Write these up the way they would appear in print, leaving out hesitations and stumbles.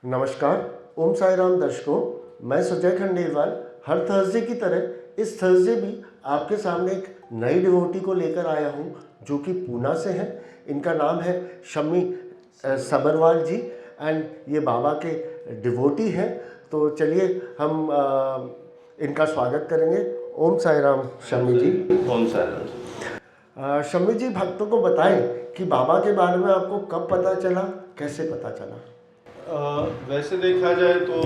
नमस्कार, ओम साई राम दर्शकों। मैं सुजय खंडेलवाल हर थर्सडे की तरह इस थर्सडे भी आपके सामने एक नई डिवोटी को लेकर आया हूं, जो कि पूना से हैं। इनका नाम है शम्मी सबरवाल जी एंड ये बाबा के डिवोटी हैं। तो चलिए हम इनका स्वागत करेंगे। ओम साई राम शम्मी जी। ओम साई राम। शम्मी जी, भक्तों को बताएं कि बाबा के बारे में आपको कब पता चला, कैसे पता चला? वैसे देखा जाए तो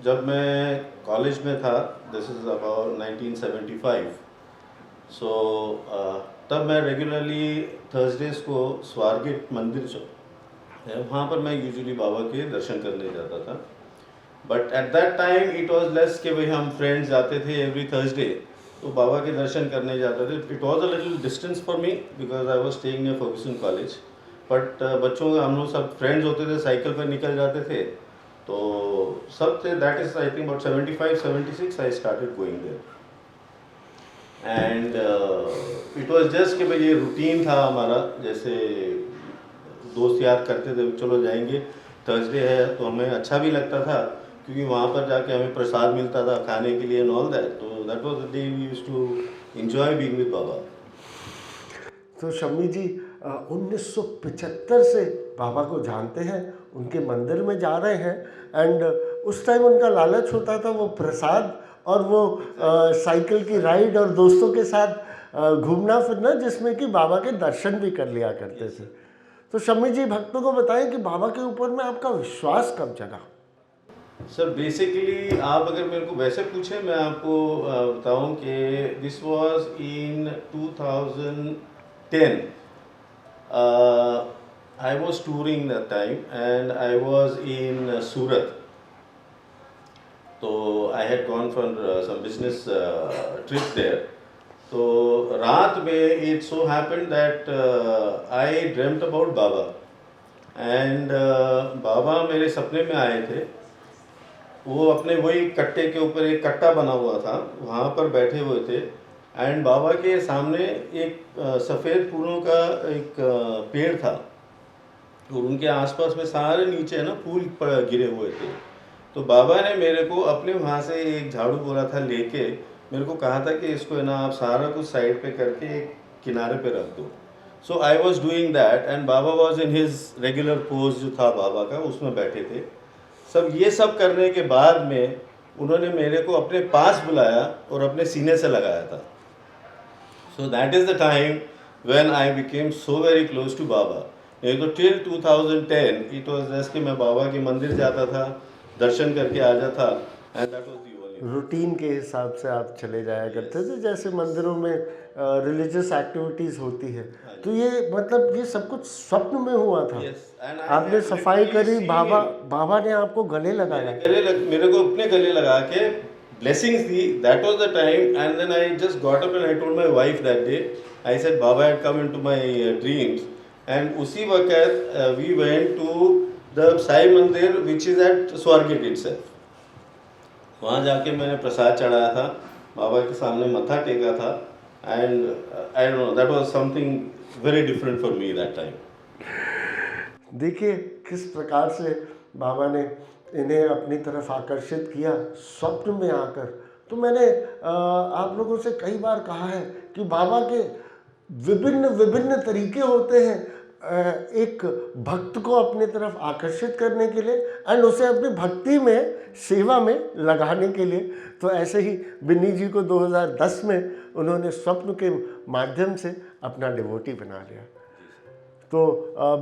जब मैं कॉलेज में था, दिस इज़ अबाउट 1975, सो तब मैं रेगुलरली थर्सडेज को स्वारगेट मंदिर जो है वहाँ पर मैं यूजुअली बाबा के दर्शन करने जाता था। But at that time it was less कि भाई हम फ्रेंड्स जाते थे एवरी थर्सडे तो बाबा के दर्शन करने जाते थे। It was a little distance for me because I was staying near Fergusson college. But बच्चों हम लोग सब फ्रेंड्स होते थे, साइकिल पर निकल जाते थे, तो सब थे। That is I think about 75-76 I started going there and it was just कि भाई ये रूटीन था हमारा। जैसे दोस्त यार करते थे चलो जाएंगे, थर्सडे है, तो हमें अच्छा भी लगता था क्योंकि वहाँ पर जाके हमें प्रसाद मिलता था खाने के लिए एंड ऑल दैट। तो that was the day we used to enjoy being with Baba. तो शम्मी जी 1975 से बाबा को जानते हैं, उनके मंदिर में जा रहे हैं एंड उस टाइम उनका लालच होता था वो प्रसाद और वो साइकिल की राइड और दोस्तों के साथ घूमना फिरना, जिसमें कि बाबा के दर्शन भी कर लिया करते थे। तो शम्मी जी, भक्तों को बताएं कि बाबा के ऊपर में आपका विश्वास कब जगा? सर बेसिकली आप अगर मेरे को वैसे पूछे, मैं आपको बताऊं कि this was in 2010। I was touring that time and I was in Surat. तो I had gone for some business trip there. तो रात में it so happened that I dreamed about Baba and Baba मेरे सपने में आए थे। वो अपने वही कट्टे के ऊपर, एक कट्टा बना हुआ था, वहाँ पर बैठे हुए थे एंड बाबा के सामने एक सफ़ेद फूलों का एक पेड़ था और उनके आसपास में सारे नीचे ना फूल गिरे हुए थे। तो बाबा ने मेरे को अपने वहाँ से एक झाड़ू बोला था लेके, मेरे को कहा था कि इसको है ना आप सारा कुछ साइड पे करके एक किनारे पे रख दो। So I was doing that and Baba was in his regular pose जो था बाबा का, उसमें बैठे थे सब। ये सब करने के बाद में उन्होंने मेरे को अपने पास बुलाया और अपने सीने से लगाया था। So that is the time when I became so very close to Baba. नहीं तो टिल 2010 इट वाज जस्ट कि मैं बाबा के मंदिर जाता था, दर्शन करके आ जाता and that was the only routine के हिसाब से आप चले जाया करते थे, जैसे मंदिरों में रिलीजियस एक्टिविटीज़ होती है। तो ये मतलब ये सब कुछ स्वप्न में हुआ था? आपने सफाई करी, बाबा ने आपको गले लगाया? मेरे को अपने गले लगा के blessings दी। That was the time and then I just got up and I told my wife that day, I said Baba had come into my dreams and उसी वक्त we went to the Sai Mandir which is at Swargate itself. वहाँ जाके मैंने प्रसाद चढ़ाया था, बाबा के सामने मत्था टेका था and I don't know, that was something very different for me that time. देखिए किस प्रकार से बाबा ने इन्हें अपनी तरफ आकर्षित किया स्वप्न में आकर। तो मैंने आप लोगों से कई बार कहा है कि बाबा के विभिन्न विभिन्न तरीके होते हैं एक भक्त को अपने तरफ आकर्षित करने के लिए एंड उसे अपनी भक्ति में, सेवा में लगाने के लिए। तो ऐसे ही बिन्नी जी को 2010 में उन्होंने स्वप्न के माध्यम से अपना डिवोटी बना लिया। तो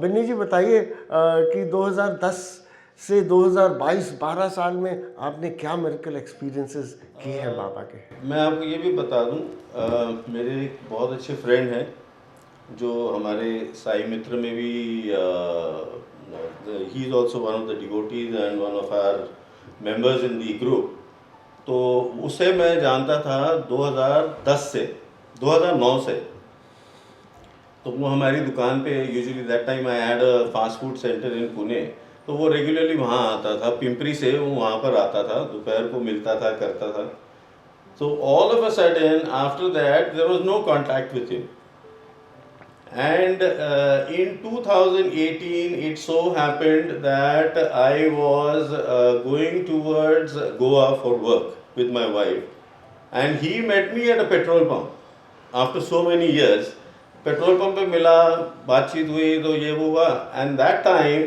बिन्नी जी बताइए कि 2010 से 2022 12 साल में आपने क्या मिरेकल एक्सपीरियंसेस किए हैं बाबा के? मैं आपको ये भी बता दूं, मेरे एक बहुत अच्छे फ्रेंड हैं जो हमारे साई मित्र में भी he is also one of the devotees and one of our members in the group. तो उसे मैं जानता था 2010 से 2009 से। तो वो हमारी दुकान पे usually that time I had a fast food centre in Pune, तो वो रेगुलरली वहाँ आता था, पिंपरी से वो वहाँ पर आता था, दोपहर को मिलता था, करता था। So all of a sudden after that there was no contact with him And in 2018, it so happened that I was going towards Goa for work with my wife, and he met me at a petrol pump. After so many years, petrol pump पे मिला, बातचीत हुई, तो ये वो हुआ. And that time,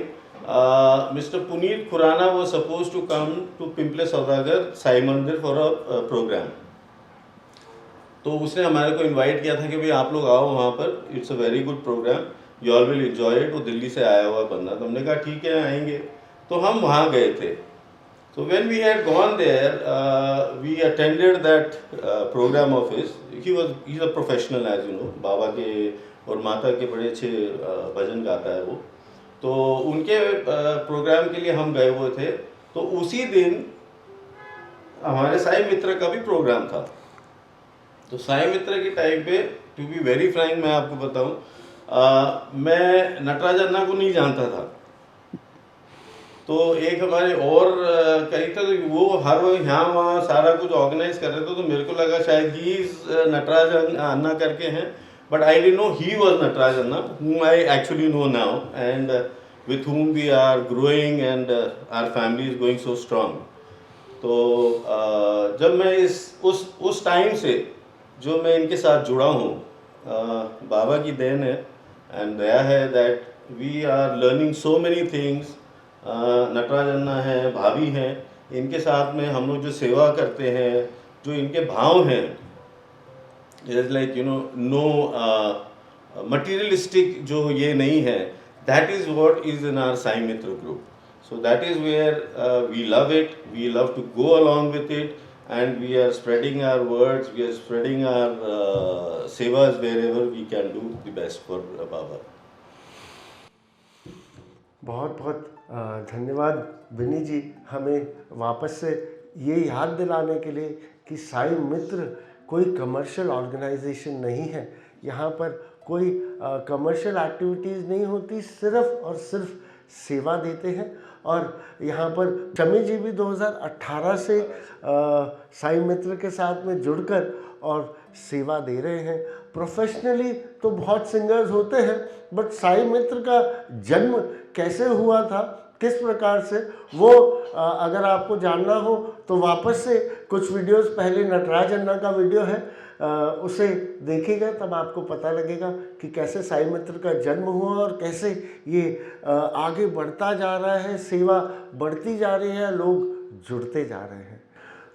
Mr. Puneet Khurana was supposed to come to Pimple Saudagar Sai Mandir for a program. तो उसने हमारे को इनवाइट किया था कि भाई आप लोग आओ वहाँ पर, it's a very good program, you all will enjoy it. वो दिल्ली से आया हुआ बंदा, तो हमने कहा ठीक है आएंगे. तो हम वहाँ गए थे. So when we had gone there, we attended that program of his. He's a professional, as you know. बाबा के और माता के बड़े अच्छे भजन गाता है वो. तो उनके प्रोग्राम के लिए हम गए हुए थे. तो उसी दिन हमारे साई मित्र का भी प्रोग्राम था. तो साई मित्र के टाइम पे, टू बी वेरी फ्रैंक मैं आपको बताऊं, मैं नटराज अन्ना को नहीं जानता था. तो एक हमारे और कहीं था, तो वो हर वक्त यहाँ वहाँ सारा कुछ ऑर्गेनाइज कर रहे थे. तो मेरे को लगा शायद ही नटराज अन्ना करके हैं, but I didn't know he was Nataraj Anna, whom I actually know now, and with whom we are growing and our family is going so strong. तो जब मैं उस टाइम से जो मैं इनके साथ जुड़ा हूँ, बाबा की देन है एंड दया है that we are learning so many things. Nataraj Anna है, भाभी हैं, इनके साथ में हम लोग जो सेवा करते हैं, जो इनके भाव हैं, is like you know no materialistic जो ये नहीं है, that is what is in our Sai Mitra group. So that is where we love it, we love to go along with it, and we are spreading our words, we are spreading our sevas wherever we can do the best for Baba. बहुत बहुत धन्यवाद विनी जी, हमें वापस से ये याद दिलाने के लिए कि साई मित्र कोई कमर्शियल ऑर्गेनाइजेशन नहीं है. यहाँ पर कोई कमर्शियल एक्टिविटीज़ नहीं होती, सिर्फ और सिर्फ सेवा देते हैं. और यहाँ पर शमी जी भी 2018 से साई मित्र के साथ में जुड़कर और सेवा दे रहे हैं. प्रोफेशनली तो बहुत सिंगर्स होते हैं, बट साई मित्र का जन्म कैसे हुआ था, किस प्रकार से, वो अगर आपको जानना हो तो वापस से कुछ वीडियोस पहले नटराज अन्ना का वीडियो है, उसे देखिएगा, तब आपको पता लगेगा कि कैसे साई मित्र का जन्म हुआ और कैसे ये आगे बढ़ता जा रहा है, सेवा बढ़ती जा रही है, लोग जुड़ते जा रहे हैं.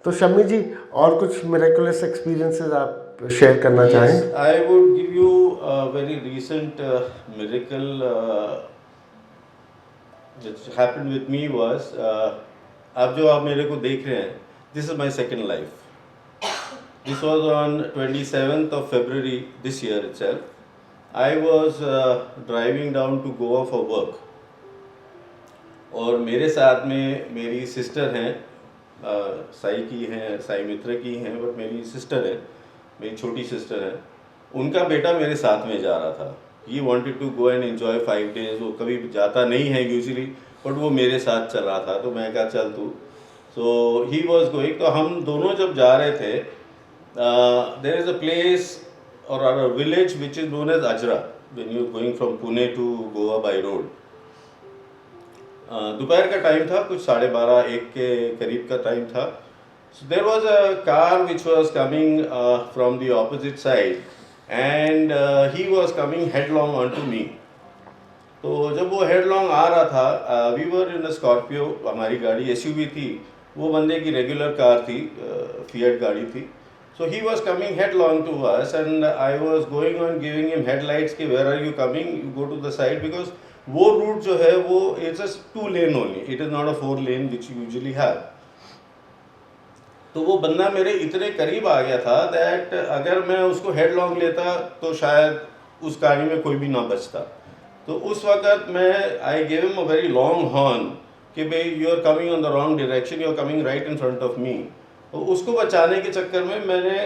तो शमी जी, और कुछ मिरेकुलस एक्सपीरियंसेस आप शेयर करना चाहें? I would give you a very recent miracle that happened with me was, अब जो आप मेरे को देख रहे हैं, this is my second life. This was on 27th of February this year itself. I was driving down to Goa for work. और मेरे साथ में मेरी सिस्टर हैं, साई की हैं, साई मित्र की हैं, बट मेरी सिस्टर है, मेरी छोटी सिस्टर है. उनका बेटा मेरे साथ में जा रहा था. He wanted to go and enjoy 5 days. वो कभी जाता नहीं है यूजुअली, बट वो मेरे साथ चल रहा था, तो मैं कहा चल तू. सो ही वॉज गोइंग. तो हम दोनों जब जा रहे थे, there is a place or a village which is known as Ajara when you going from Pune to Goa by road. दोपहर का टाइम था, कुछ 12:30-1 के करीब का टाइम था. So there was a car which was coming from the opposite side and he was coming headlong onto me. तो जब वो headlong आ रहा था, we were in a Scorpio, हमारी गाड़ी SUV थी, वो बंदे की रेगुलर कार थी, Fiat गाड़ी थी. So he was coming headlong to us and I was going on giving him headlights कि where are you coming, you go to the side, because वो route जो है वो it's just 2 lane only, it is not a 4 lane which you usually have. तो वो बंदा मेरे इतने करीब आ गया था दैट अगर मैं उसको हेडलॉन्ग लेता तो शायद उस गाड़ी में कोई भी ना बचता. तो उस वक्त मैं I give him a very long horn कि भाई you are coming on the wrong direction, you are coming right in front of me. तो उसको बचाने के चक्कर में मैंने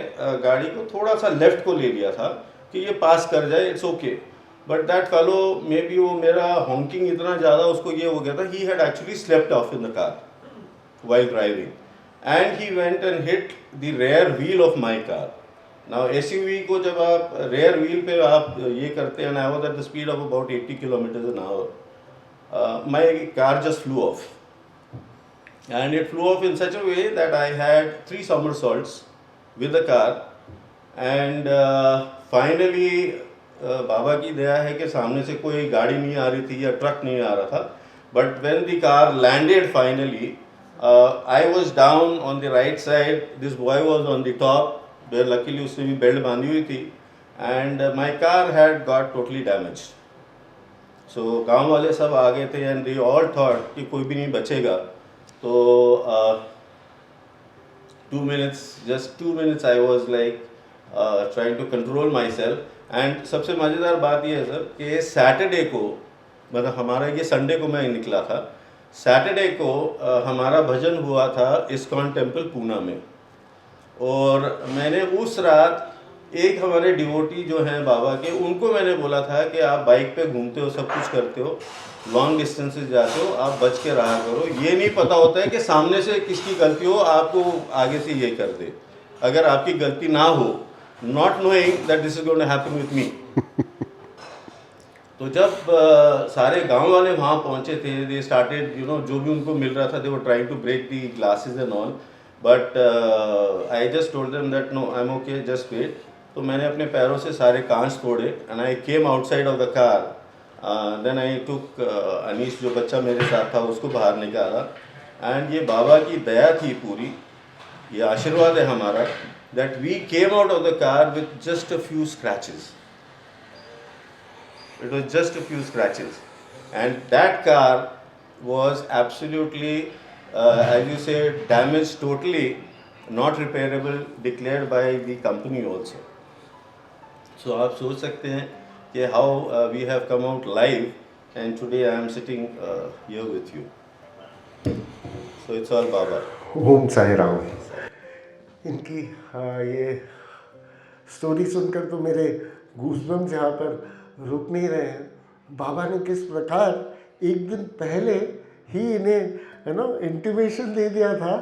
गाड़ी को थोड़ा सा लेफ्ट को ले लिया था कि ये पास कर जाए, it's okay. But that fellow may be, वो मेरा हॉन्किंग इतना ज़्यादा उसको ये हो गया था, he had actually slept of in the car while driving. And he went and hit the rear wheel of my car. Now SUV को जब आप रेयर व्हील पे आप ये करते हैं, I was at the speed of about 80 kilometre an hour, my car just flew off, and it flew off in such a way that I had 3 somersaults with the car, and finally बाबा की दया है कि सामने से कोई गाड़ी नहीं आ रही थी या ट्रक नहीं आ रहा था, but when the car landed finally, I was down on the right side, this boy was on the top, where luckily उसने भी बेल्ट बांधी हुई थी, and my car had got totally damage. सो गांव वाले सब आ गए थे एंड दे ऑल थॉट कि कोई भी नहीं बचेगा। तो 2 minutes, just 2 minutes I was like trying to control myself, and सबसे मज़ेदार बात ये है सर कि सैटरडे को, मतलब हमारा ये संडे को मैं निकला था, सैटरडे को हमारा भजन हुआ था इस्कॉन टेम्पल पूना में, और मैंने उस रात एक हमारे डिवोटी जो हैं बाबा के, उनको मैंने बोला था कि आप बाइक पे घूमते हो, सब कुछ करते हो, लॉन्ग डिस्टेंसेस जाते हो, आप बच के रहा करो, ये नहीं पता होता है कि सामने से किसकी गलती हो, आपको आगे से ये कर दे, अगर आपकी गलती ना हो, not knowing that this is going to happen with me. तो जब सारे गांव वाले वहाँ पहुँचे थे, दे स्टार्टेड जो भी उनको मिल रहा था, they were trying to break the glasses and all, but I just told them that no I am okay, just wait. तो मैंने अपने पैरों से सारे कांच तोड़े, and I came outside of the car, then I took Anish जो बच्चा मेरे साथ था उसको बाहर निकाला, एंड ये बाबा की दया थी पूरी, ये आशीर्वाद है हमारा, that we came out of the car with just a few scratches, it was just a few scratches, and that car was absolutely as you say damaged totally, not repairable, declared by the company also. So आप सोच सकते हैं कि how we have come out live, and today I am sitting here with you. So it's all Baba. ओम साई राम। इनकी ये story सुनकर तो मेरे गूज़बम्स यहाँ पर रुक नहीं रहे हैं। बाबा ने किस प्रकार एक दिन पहले ही इन्हें इंटीमेशन दे दिया था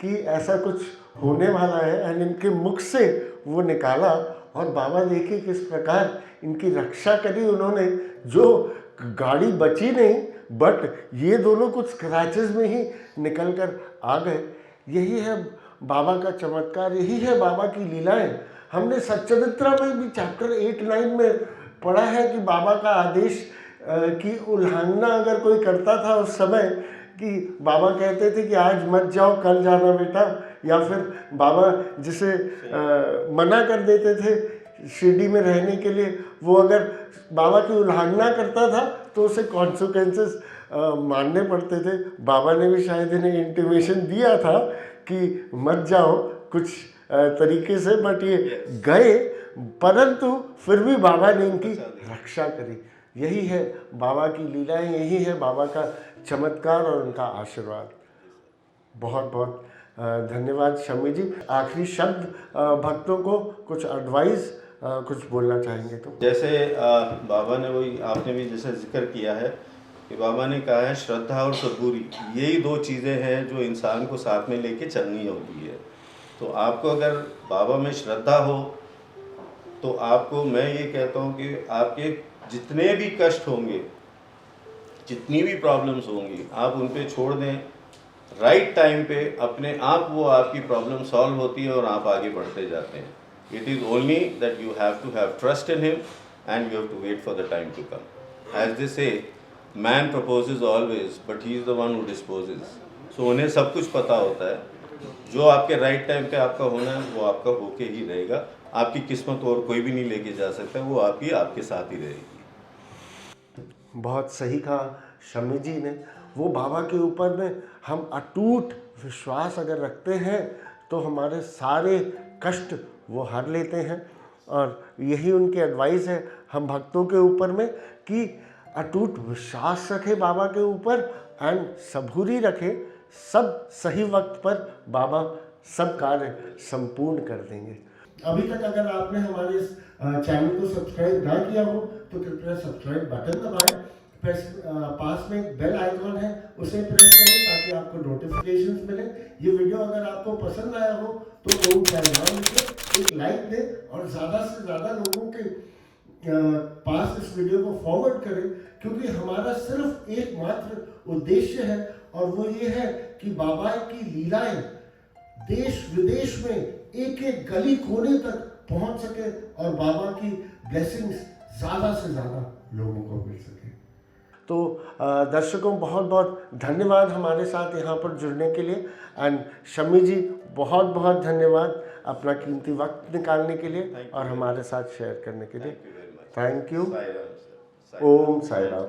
कि ऐसा कुछ होने वाला है, एंड इनके मुख से वो निकाला, और बाबा देखिए किस प्रकार इनकी रक्षा करी उन्होंने, जो गाड़ी बची नहीं, बट ये दोनों कुछ स्क्रैचेस में ही निकल कर आ गए। यही है बाबा का चमत्कार, यही है बाबा की लीलाएं। हमने सच्चरित्रा में भी चैप्टर 8-9 में पढ़ा है कि बाबा का आदेश की उल्लंघना अगर कोई करता था उस समय, कि बाबा कहते थे कि आज मत जाओ, कल जाना बेटा, या फिर बाबा जिसे मना कर देते थे शिरडी में रहने के लिए, वो अगर बाबा की उल्लंघना करता था तो उसे कॉन्सिक्वेंसेस मानने पड़ते थे। बाबा ने भी शायद इन्हें इंटीमेशन दिया था कि मत जाओ कुछ तरीके से, बट ये गए, परंतु फिर भी बाबा ने इनकी रक्षा करी। यही है बाबा की लीलाएं, यही है बाबा का चमत्कार और उनका आशीर्वाद। बहुत बहुत धन्यवाद शम्मी जी। आखिरी शब्द भक्तों को कुछ एडवाइस कुछ बोलना चाहेंगे तो? जैसे बाबा ने वही आपने भी जैसे जिक्र किया है कि बाबा ने कहा है श्रद्धा और सद्गुरी, यही 2 चीज़ें हैं जो इंसान को साथ में लेके चलनी होती है। तो आपको अगर बाबा में श्रद्धा हो तो आपको मैं ये कहता हूँ कि आपके जितने भी कष्ट होंगे, जितनी भी प्रॉब्लम्स होंगी, आप उन पे छोड़ दें, राइट टाइम पे अपने आप वो आपकी प्रॉब्लम सॉल्व होती है और आप आगे बढ़ते जाते हैं। It is only that you have to have trust in him and you have to wait for the time to come. As they say man proposes always but he is the one who disposes. So उन्हें सब कुछ पता होता है, जो आपके right time पे आपका होना है वो आपका होके ही रहेगा। आपकी किस्मत और कोई भी नहीं लेके जा सकता, वो आपकी आपके साथ ही रहेगी। बहुत सही कहा शम्मी जी ने। वो बाबा के ऊपर में हम अटूट विश्वास अगर रखते हैं तो हमारे सारे कष्ट वो हर लेते हैं, और यही उनकी एडवाइस है हम भक्तों के ऊपर में कि अटूट विश्वास रखें बाबा के ऊपर, एंड सबूरी रखें, सब सही वक्त पर बाबा सब कार्य संपूर्ण कर देंगे। अभी तक अगर आपने हमारे इस चैनल को सब्सक्राइब ना किया हो तो कृपया सब्सक्राइब बटन दबाएं, पास में एक बेल आइकॉन है, उसे प्रेस करें ताकि आपको नोटिफिकेशंस मिले। ये वीडियो अगर आपको पसंद आया हो तो ओम साई राम लिखें, एक लाइक दें और ज़्यादा से ज़्यादा लोगों के पास इस वीडियो को फॉरवर्ड करें, क्योंकि हमारा सिर्फ एकमात्र उद्देश्य है और वो ये है कि बाबा की लीलाएं देश विदेश में एक एक गली कोने तक पहुंच सके और बाबा की ब्लेसिंग्स ज़्यादा से ज़्यादा लोगों को मिल सके। तो दर्शकों बहुत बहुत धन्यवाद हमारे साथ यहाँ पर जुड़ने के लिए। एंड शम्मी जी बहुत बहुत धन्यवाद अपना कीमती वक्त निकालने के लिए और हमारे साथ शेयर करने के लिए। Thank you very much. Thank you. Sai Ram, sir. Sai Ram. Om Sai Ram.